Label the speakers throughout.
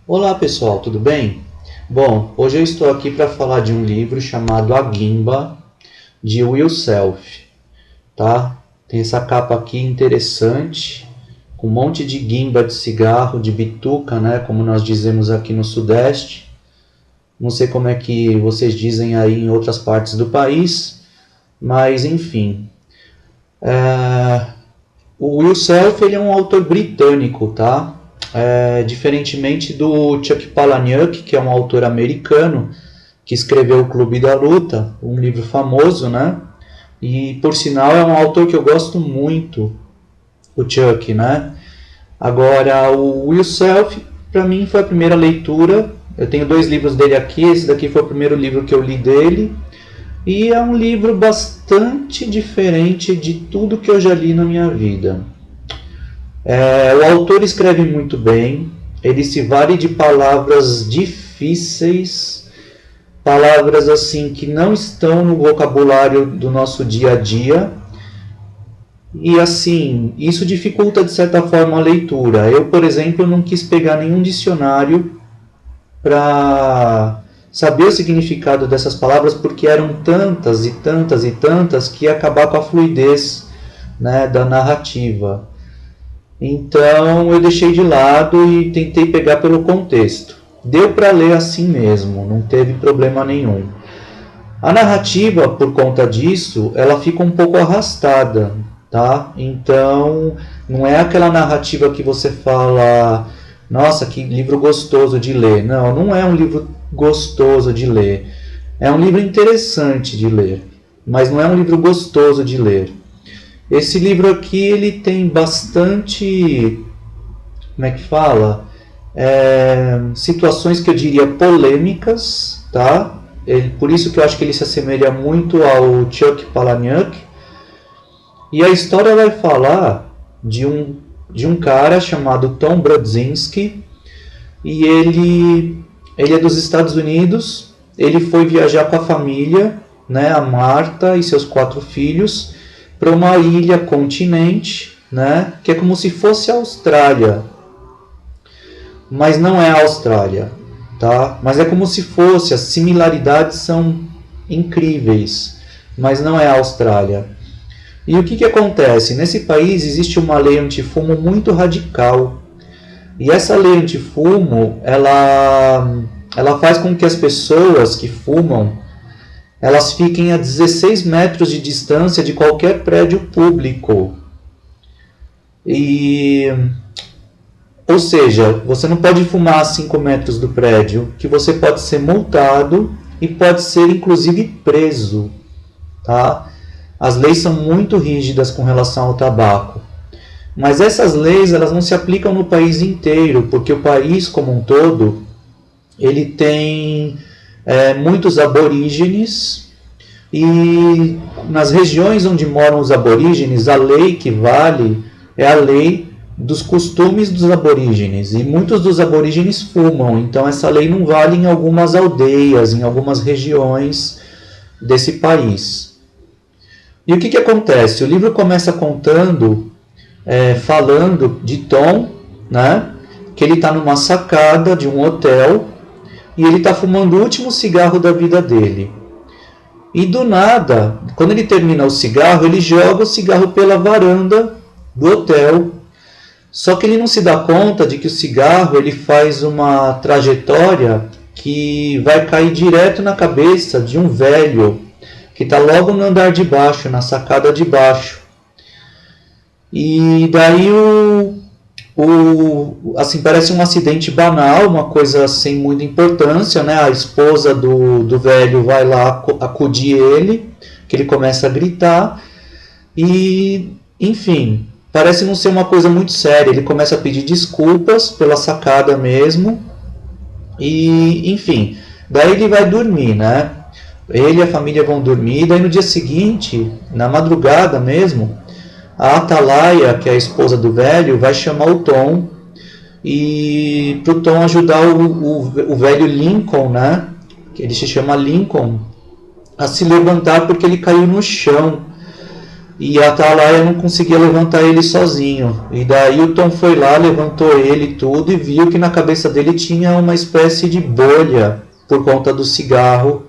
Speaker 1: Olá pessoal, tudo bem? Bom, hoje eu estou aqui para falar de um livro chamado A Guimba, de Will Self, tá? Tem essa capa aqui interessante, com um monte de guimba de cigarro, de bituca, né? Como nós dizemos aqui no Sudeste. Não sei como é que vocês dizem aí em outras partes do país, mas enfim. O Will Self, ele é um autor britânico, tá? Diferentemente do Chuck Palahniuk, que é um autor americano, que escreveu O Clube da Luta, um livro famoso, né? E, por sinal, é um autor que eu gosto muito, o Chuck, né? Agora, o Will Self, para mim, foi a primeira leitura. Eu tenho 2 livros dele aqui, esse daqui foi o primeiro livro que eu li dele. E é um livro bastante diferente de tudo que eu já li na minha vida. O autor escreve muito bem, ele se vale de palavras difíceis, palavras assim que não estão no vocabulário do nosso dia a dia, e assim, isso dificulta de certa forma a leitura. Eu, por exemplo, não quis pegar nenhum dicionário para saber o significado dessas palavras, porque eram tantas e tantas e tantas que ia acabar com a fluidez, né, da narrativa. Então eu deixei de lado e tentei pegar pelo contexto. Deu para ler assim mesmo, não teve problema nenhum. A narrativa, por conta disso, ela fica um pouco arrastada, tá? Então não é aquela narrativa que você fala, nossa, que livro gostoso de ler. Não, não é um livro gostoso de ler. É um livro interessante de ler, mas não é um livro gostoso de ler. Esse livro aqui, ele tem bastante, como é que fala? Situações que eu diria polêmicas, tá? Por isso que eu acho que ele se assemelha muito ao Chuck Palahniuk. E a história vai falar de um cara chamado Tom Brodzinski, e ele é dos Estados Unidos. Ele foi viajar com a família, né, a Marta e seus 4 filhos, para uma ilha continente, né, que é como se fosse a Austrália, mas não é a Austrália, tá? Mas é como se fosse, as similaridades são incríveis, mas não é a Austrália. E o que acontece? Nesse país existe uma lei antifumo muito radical, e essa lei antifumo, ela faz com que as pessoas que fumam elas fiquem a 16 metros de distância de qualquer prédio público. Ou seja, você não pode fumar a 5 metros do prédio, que você pode ser multado e pode ser inclusive preso. Tá? As leis são muito rígidas com relação ao tabaco. Mas essas leis elas não se aplicam no país inteiro, porque o país como um todo ele tem muitos aborígenes, e nas regiões onde moram os aborígenes, a lei que vale é a lei dos costumes dos aborígenes, e muitos dos aborígenes fumam, então essa lei não vale em algumas aldeias, em algumas regiões desse país. E o que acontece? O livro começa contando, falando de Tom, né, que ele está numa sacada de um hotel, e ele está fumando o último cigarro da vida dele. E do nada, quando ele termina o cigarro, ele joga o cigarro pela varanda do hotel. Só que ele não se dá conta de que o cigarro ele faz uma trajetória que vai cair direto na cabeça de um velho que está logo no andar de baixo, na sacada de baixo. E daí assim, parece um acidente banal, uma coisa sem muita importância, né? A esposa do velho vai lá acudir ele, que ele começa a gritar, e, enfim, parece não ser uma coisa muito séria. Ele começa a pedir desculpas pela sacada mesmo, e, enfim, daí ele vai dormir, né? Ele e a família vão dormir, daí no dia seguinte, na madrugada mesmo, a Atalaia, que é a esposa do velho, vai chamar o Tom e para o Tom ajudar o velho Lincoln, né? Que ele se chama Lincoln, a se levantar porque ele caiu no chão. e a Atalaia não conseguia levantar ele sozinho. E daí o Tom foi lá, levantou ele e tudo, e viu que na cabeça dele tinha uma espécie de bolha por conta do cigarro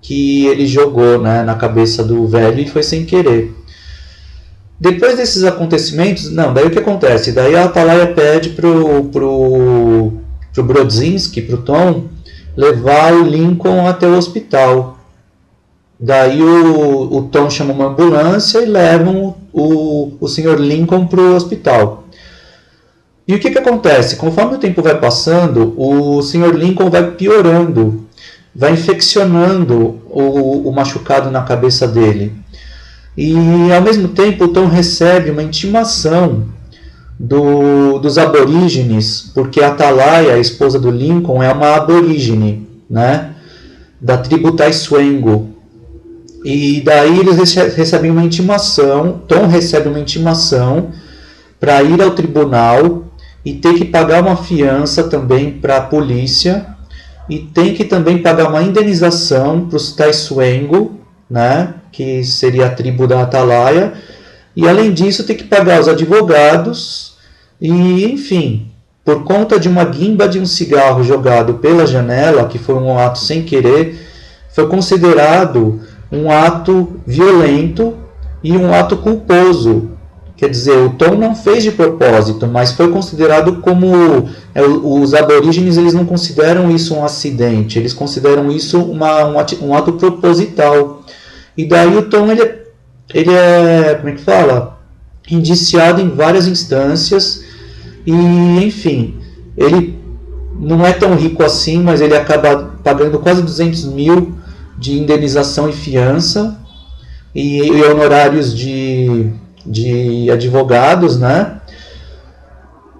Speaker 1: que ele jogou, né, na cabeça do velho, e foi sem querer. Depois desses acontecimentos, daí o que acontece? Daí a Atalaia pede pro Brodzinski, pro Tom, levar o Lincoln até o hospital. Daí o Tom chama uma ambulância e levam o Sr. Lincoln para o hospital. E o que acontece? Conforme o tempo vai passando, o Sr. Lincoln vai piorando, vai infeccionando o machucado na cabeça dele. E ao mesmo tempo o Tom recebe uma intimação dos aborígenes, porque a Atalaia, a esposa do Lincoln, é uma aborígene, né, da tribo Taiswengo. E daí eles recebem uma intimação, Tom recebe uma intimação para ir ao tribunal e ter que pagar uma fiança também para a polícia, e tem que também pagar uma indenização para os Taiswengo, né, que seria a tribo da Atalaia, e além disso tem que pagar os advogados, e enfim, por conta de uma guimba de um cigarro jogado pela janela, que foi um ato sem querer, foi considerado um ato violento e um ato culposo. Quer dizer, o Tom não fez de propósito, mas foi considerado como... Os aborígenes, eles não consideram isso um acidente, eles consideram isso um ato proposital. E daí o Tom, ele é, como é que fala? Indiciado em várias instâncias, e enfim, ele não é tão rico assim, mas ele acaba pagando quase 200 mil de indenização e fiança, e honorários de advogados, né?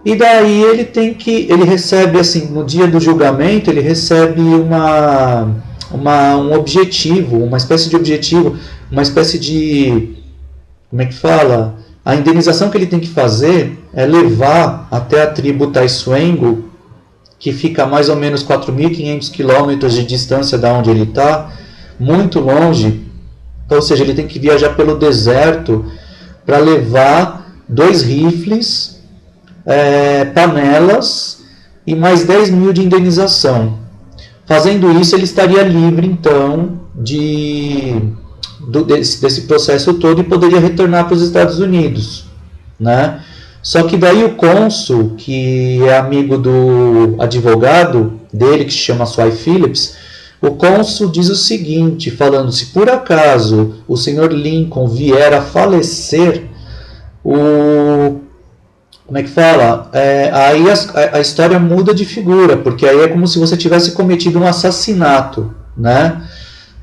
Speaker 1: E daí ele recebe, assim, no dia do julgamento, ele recebe um objetivo, uma espécie de objetivo, uma espécie de, como é que fala? A indenização que ele tem que fazer é levar até a tribo Taiswengo, que fica a mais ou menos 4.500 quilômetros de distância da onde ele está, muito longe. Ou seja, ele tem que viajar pelo deserto para levar 2 rifles, panelas e mais 10 mil de indenização. Fazendo isso, ele estaria livre, então, desse processo todo, e poderia retornar para os Estados Unidos, né? Só que daí o cônsul, que é amigo do advogado dele, que se chama Swai Phillips, o cônsul diz o seguinte, falando: se por acaso o Sr. Lincoln vier a falecer, como é que fala? Aí a história muda de figura, porque aí é como se você tivesse cometido um assassinato, né?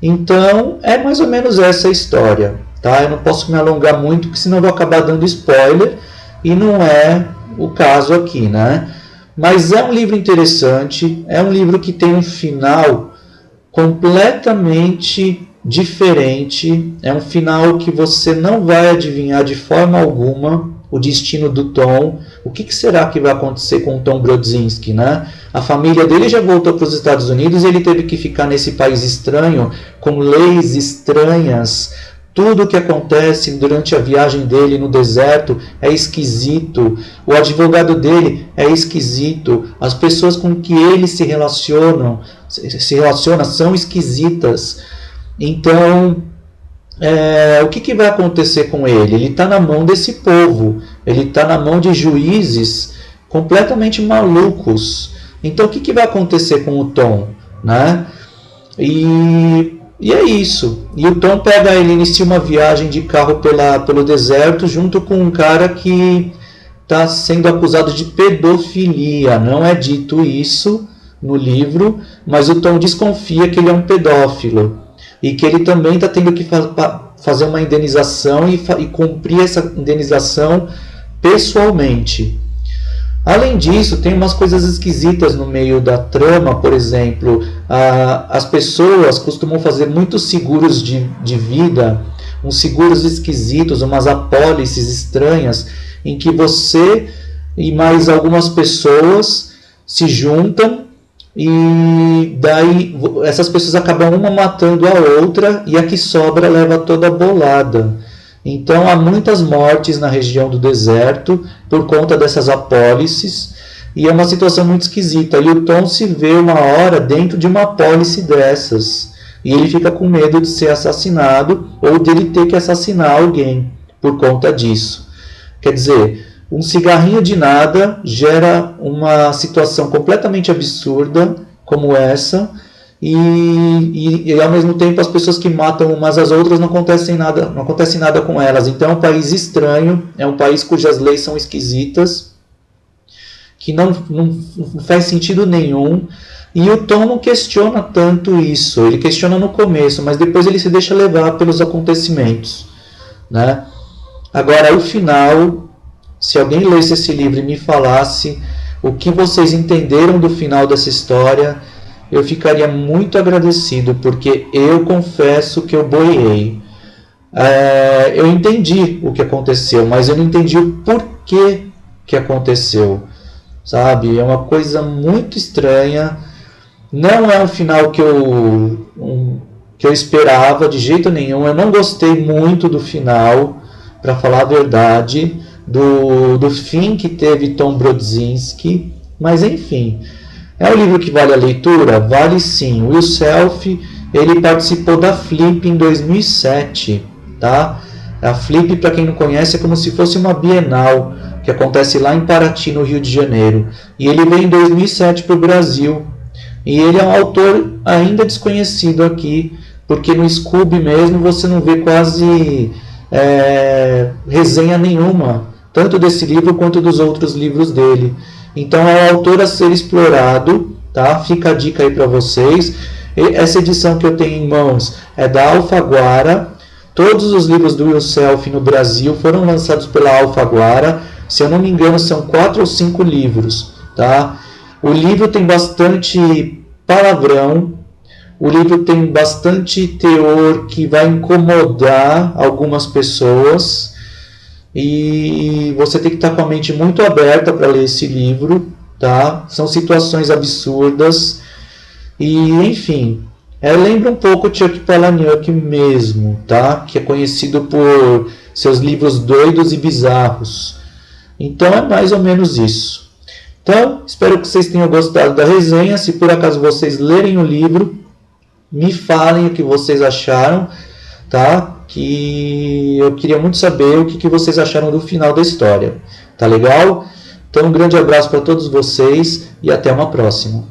Speaker 1: Então, é mais ou menos essa a história, tá? Eu não posso me alongar muito, porque senão eu vou acabar dando spoiler, e não é o caso aqui, né? Mas é um livro interessante, é um livro que tem um final completamente diferente, é um final que você não vai adivinhar de forma alguma o destino do Tom. O que será que vai acontecer com o Tom Brodzinski, né? A família dele já voltou para os Estados Unidos e ele teve que ficar nesse país estranho, com leis estranhas. Tudo o que acontece durante a viagem dele no deserto é esquisito. O advogado dele é esquisito. As pessoas com que ele se relaciona são esquisitas. Então, o que vai acontecer com ele? Ele está na mão desse povo. Ele está na mão de juízes completamente malucos. Então, o que vai acontecer com o Tom, né? E é isso. E o Tom ele inicia uma viagem de carro pelo deserto junto com um cara que está sendo acusado de pedofilia. Não é dito isso no livro, mas o Tom desconfia que ele é um pedófilo. E que ele também está tendo que fazer uma indenização e cumprir essa indenização pessoalmente. Além disso, tem umas coisas esquisitas no meio da trama. Por exemplo, as pessoas costumam fazer muitos seguros de vida, uns seguros esquisitos, umas apólices estranhas, em que você e mais algumas pessoas se juntam, e daí essas pessoas acabam uma matando a outra, e a que sobra leva toda a bolada. Então há muitas mortes na região do deserto por conta dessas apólices, e é uma situação muito esquisita. E o Tom se vê uma hora dentro de uma apólice dessas, e ele fica com medo de ser assassinado ou dele ter que assassinar alguém por conta disso. Quer dizer, um cigarrinho de nada gera uma situação completamente absurda como essa, e ao mesmo tempo as pessoas que matam umas às outras não acontece nada com elas. Então é um país estranho, é um país cujas leis são esquisitas, que não faz sentido nenhum. E o Tom não questiona tanto isso, ele questiona no começo, mas depois ele se deixa levar pelos acontecimentos, né? Agora, o final, se alguém lesse esse livro e me falasse o que vocês entenderam do final dessa história, eu ficaria muito agradecido, porque eu confesso que eu boiei. Eu entendi o que aconteceu, mas eu não entendi o porquê que aconteceu, sabe? É uma coisa muito estranha. Não é um final que eu esperava de jeito nenhum. Eu não gostei muito do final, para falar a verdade, do fim que teve Tom Brodzinski, mas enfim, é um livro que vale a leitura? Vale sim. O Will Self, ele participou da Flip em 2007, tá? A Flip, para quem não conhece, é como se fosse uma Bienal, que acontece lá em Paraty, no Rio de Janeiro, e ele veio em 2007 para o Brasil, e ele é um autor ainda desconhecido aqui, porque no Scoob mesmo você não vê quase resenha nenhuma, tanto desse livro quanto dos outros livros dele. Então é um autor a ser explorado, tá? Fica a dica aí para vocês. Essa edição que eu tenho em mãos é da Alfaguara. Todos os livros do Will Self no Brasil foram lançados pela Alfaguara. Se eu não me engano, são 4 ou 5 livros, tá? O livro tem bastante palavrão. O livro tem bastante teor que vai incomodar algumas pessoas, e você tem que estar com a mente muito aberta para ler esse livro, tá? São situações absurdas e, enfim, lembra um pouco Chuck Palahniuk mesmo, tá? Que é conhecido por seus livros doidos e bizarros. Então é mais ou menos isso. Então, espero que vocês tenham gostado da resenha. Se por acaso vocês lerem o livro, me falem o que vocês acharam, tá? Que eu queria muito saber o que vocês acharam do final da história. Tá legal? Então, um grande abraço para todos vocês e até uma próxima.